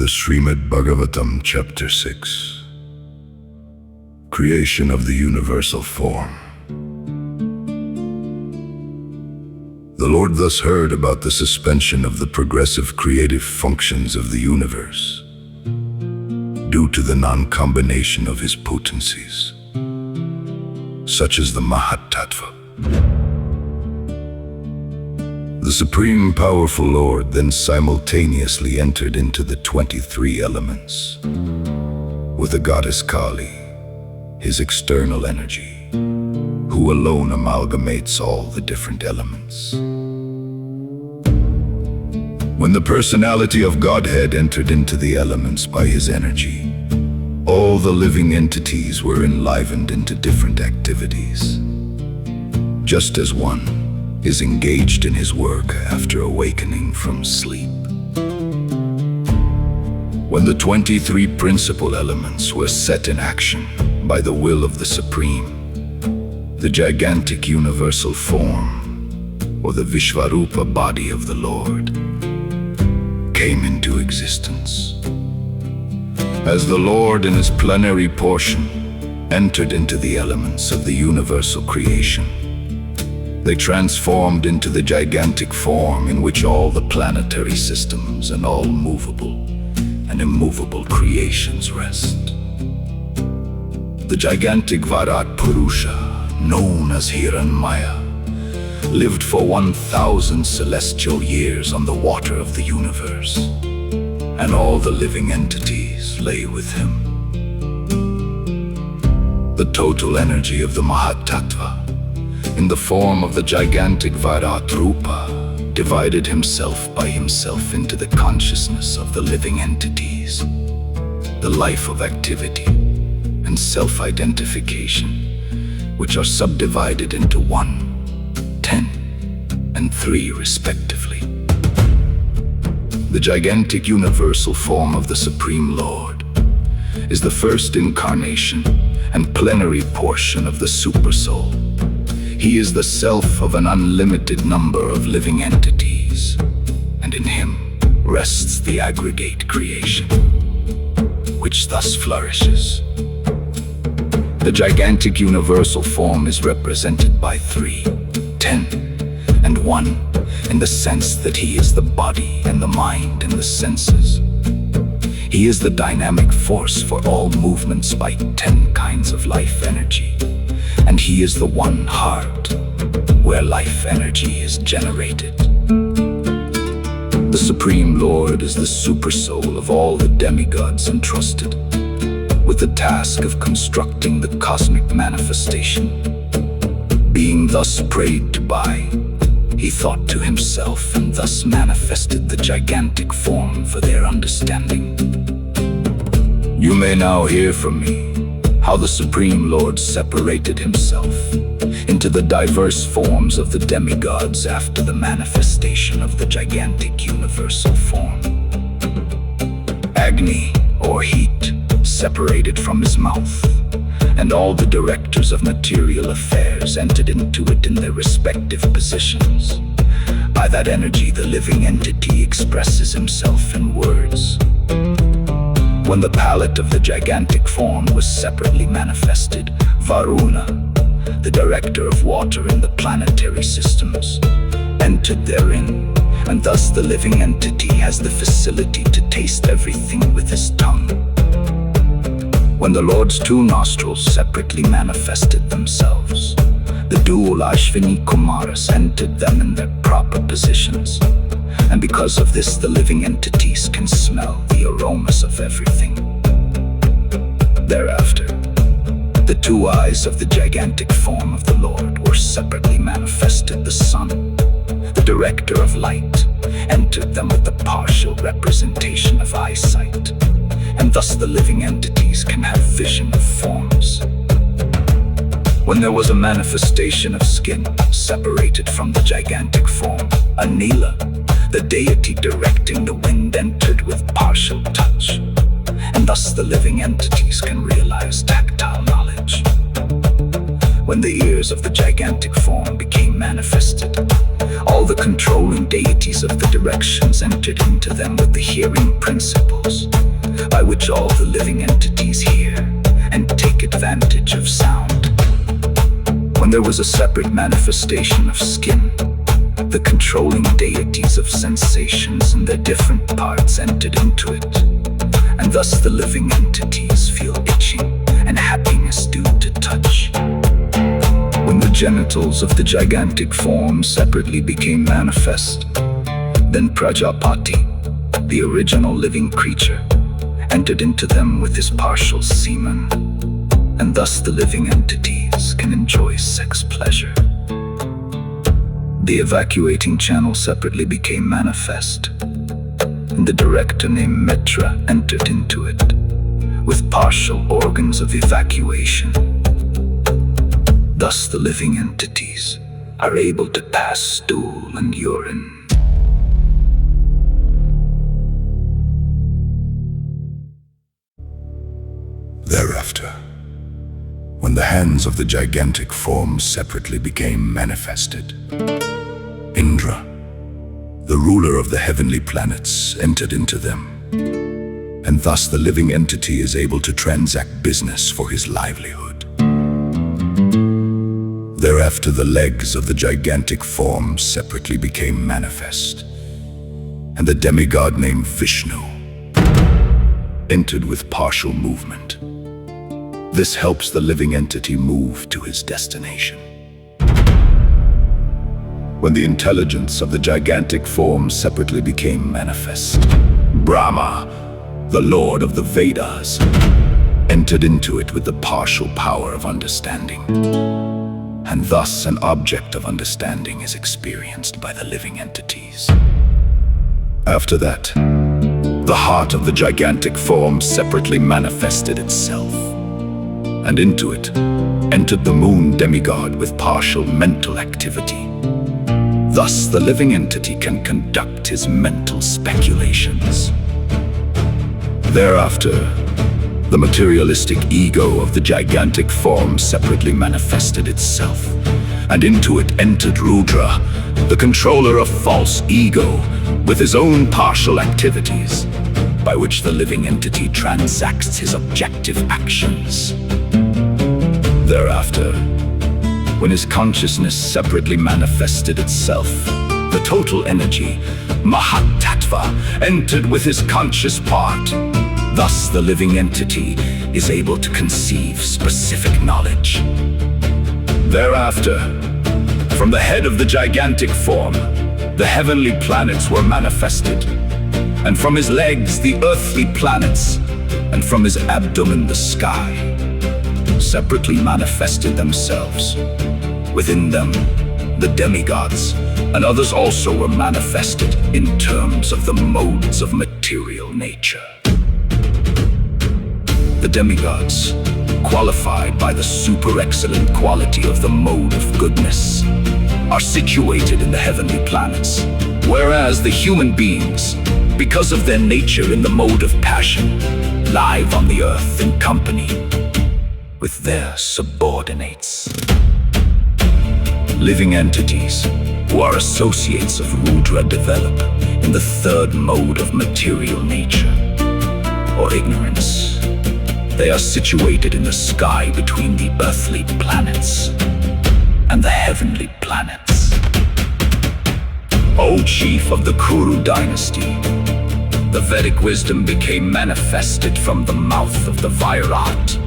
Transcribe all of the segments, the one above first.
The Srimad Bhagavatam, Chapter 6. Creation of the Universal Form. The Lord thus heard about the suspension of the progressive creative functions of the universe, due to the non-combination of his potencies, such as the Mahatattva. The Supreme Powerful Lord then simultaneously entered into the 23 elements, with the goddess Kali, his external energy, who alone amalgamates all the different elements. When the personality of Godhead entered into the elements by his energy, all the living entities were enlivened into different activities, just as one is engaged in his work after awakening from sleep. When the 23 principal elements were set in action by the will of the Supreme, the gigantic universal form, or the Vishvarupa body of the Lord, came into existence. As the Lord in his plenary portion entered into the elements of the universal creation, they transformed into the gigantic form in which all the planetary systems and all movable and immovable creations rest. The gigantic Varat Purusha, known as Hiranmaya, lived for 1,000 celestial years on the water of the universe, and all the living entities lay with him. The total energy of the Mahatattva, in the form of the gigantic Varatrupa, divided himself by himself into the consciousness of the living entities, the life of activity and self-identification, which are subdivided into 1, 10, and 3 respectively. The gigantic universal form of the Supreme Lord is the first incarnation and plenary portion of the Supersoul. He is the self of an unlimited number of living entities, and in him rests the aggregate creation, which thus flourishes. The gigantic universal form is represented by 3, 10, and 1, in the sense that he is the body and the mind and the senses. He is the dynamic force for all movements by 10 kinds of life energy. And he is the one heart where life energy is generated. The Supreme Lord is the supersoul of all the demigods entrusted with the task of constructing the cosmic manifestation. Being thus prayed to by, he thought to himself and thus manifested the gigantic form for their understanding. You may now hear from me how the Supreme Lord separated himself into the diverse forms of the demigods after the manifestation of the gigantic universal form. Agni, or heat, separated from his mouth, and all the directors of material affairs entered into it in their respective positions. By that energy, the living entity expresses himself in words. When the palette of the gigantic form was separately manifested, Varuna, the director of water in the planetary systems, entered therein, and thus the living entity has the facility to taste everything with his tongue. When the Lord's 2 nostrils separately manifested themselves, the dual Ashvini Kumaras entered them in their proper positions. And because of this, the living entities can smell the aromas of everything. Thereafter, the 2 eyes of the gigantic form of the Lord were separately manifested. The sun, the director of light, entered them with the partial representation of eyesight, and thus the living entities can have vision of forms. When there was a manifestation of skin separated from the gigantic form, Anila, the deity directing the wind, entered with partial touch, and thus the living entities can realize tactile knowledge. when the ears of the gigantic form became manifested, all the controlling deities of the directions entered into them with the hearing principles, by which all the living entities hear and take advantage of sound. When there was a separate manifestation of skin, the controlling deities of sensations and their different parts entered into it, and thus the living entities feel itching and happiness due to touch. When the genitals of the gigantic form separately became manifest, then Prajapati, the original living creature, entered into them with his partial semen, and thus the living entities can enjoy sex pleasure. The evacuating channel separately became manifest, and the director named Mitra entered into it with partial organs of evacuation. Thus the living entities are able to pass stool and urine. Thereafter, when the hands of the gigantic form separately became manifested, Indra, the ruler of the heavenly planets, entered into them, and thus the living entity is able to transact business for his livelihood. Thereafter, the legs of the gigantic form separately became manifest, and the demigod named Vishnu entered with partial movement. This helps the living entity move to his destination. When the intelligence of the gigantic form separately became manifest, Brahma, the Lord of the Vedas, entered into it with the partial power of understanding, and thus an object of understanding is experienced by the living entities. After that, the heart of the gigantic form separately manifested itself, and into it entered the moon demigod with partial mental activity. Thus the living entity can conduct his mental speculations. Thereafter, the materialistic ego of the gigantic form separately manifested itself, and into it entered Rudra, the controller of false ego, with his own partial activities, by which the living entity transacts his objective actions. Thereafter, when his consciousness separately manifested itself, the total energy, Mahatattva, entered with his conscious part. Thus the living entity is able to conceive specific knowledge. Thereafter, from the head of the gigantic form, the heavenly planets were manifested, and from his legs the earthly planets, and from his abdomen the sky, separately manifested themselves. Within them, the demigods and others also were manifested in terms of the modes of material nature. The demigods, qualified by the super-excellent quality of the mode of goodness, are situated in the heavenly planets, whereas the human beings, because of their nature in the mode of passion, live on the earth in company with their subordinates. Living entities who are associates of Rudra develop in the third mode of material nature, or ignorance. They are situated in the sky between the earthly planets and the heavenly planets. O chief of the Kuru dynasty, the Vedic wisdom became manifested from the mouth of the Virat.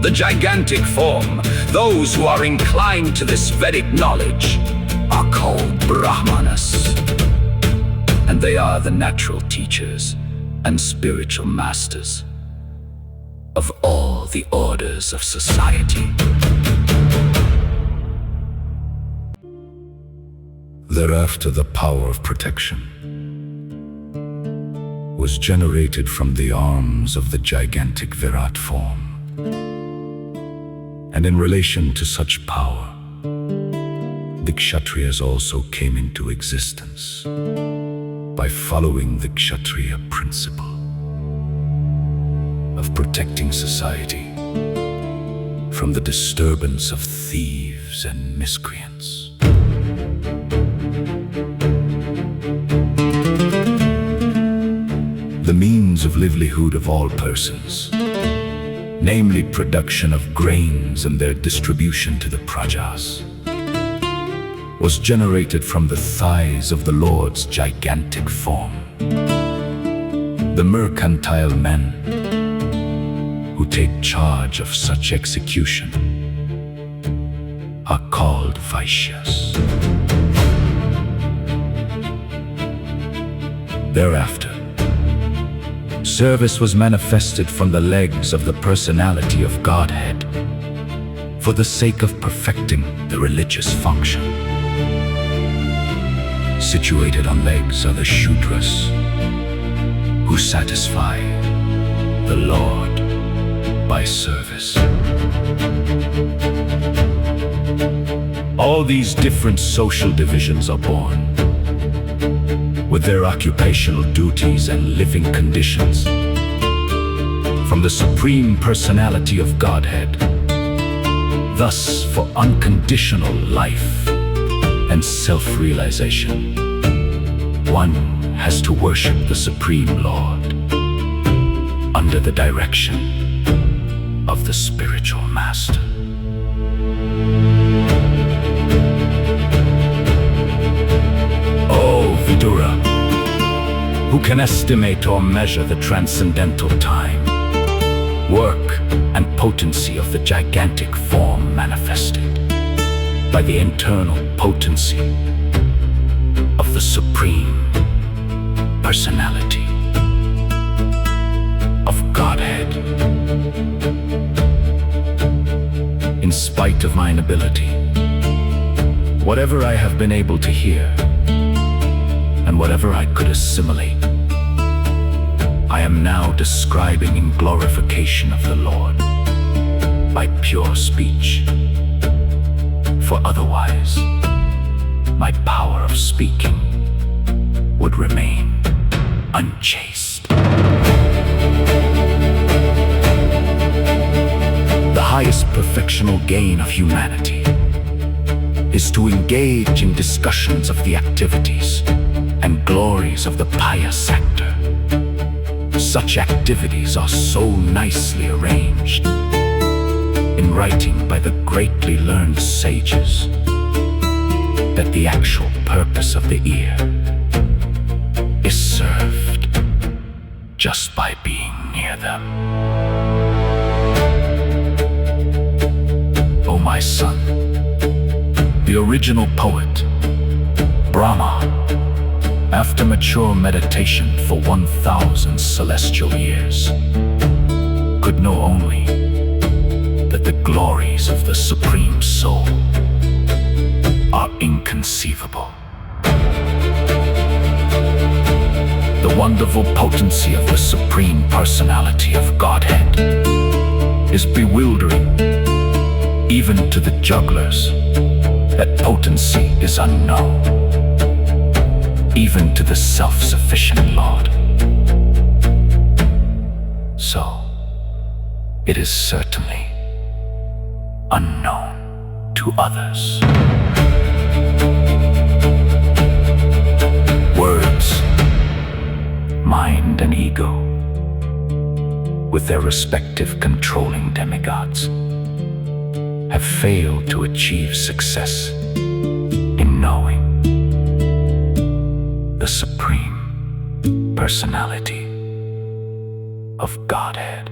The gigantic form, those who are inclined to this Vedic knowledge, are called Brahmanas, and they are the natural teachers and spiritual masters of all the orders of society. Thereafter, the power of protection was generated from the arms of the gigantic Virat form. And in relation to such power, the Kshatriyas also came into existence by following the Kshatriya principle of protecting society from the disturbance of thieves and miscreants. The means of livelihood of all persons, namely production of grains and their distribution to the prajas, was generated from the thighs of the Lord's gigantic form. The mercantile men who take charge of such execution are called Vaishyas. Thereafter, service was manifested from the legs of the personality of Godhead for the sake of perfecting the religious function. Situated on legs are the Shudras, who satisfy the Lord by service. All these different social divisions are born, with their occupational duties and living conditions, from the Supreme Personality of Godhead. Thus, for unconditional life and self-realization, one has to worship the Supreme Lord under the direction of the spiritual master. Oh, Vidura, who can estimate or measure the transcendental time, work, and potency of the gigantic form manifested by the internal potency of the Supreme Personality of Godhead. In spite of my inability, whatever I have been able to hear, and whatever I could assimilate, I am now describing in glorification of the Lord by pure speech. For otherwise, my power of speaking would remain unchaste. The highest perfectional gain of humanity is to engage in discussions of the activities and glories of the pious sector. Such activities are so nicely arranged in writing by the greatly learned sages that the actual purpose of the ear is served just by being near them. O my son, the original poet, Brahma, after mature meditation for 1,000 celestial years, could know only that the glories of the Supreme Soul are inconceivable. The wonderful potency of the Supreme Personality of Godhead is bewildering even to the jugglers. That potency is unknown even to the self-sufficient Lord. So, it is certainly unknown to others. Words, mind, and ego, with their respective controlling demigods, have failed to achieve success in knowing the Supreme Personality of Godhead.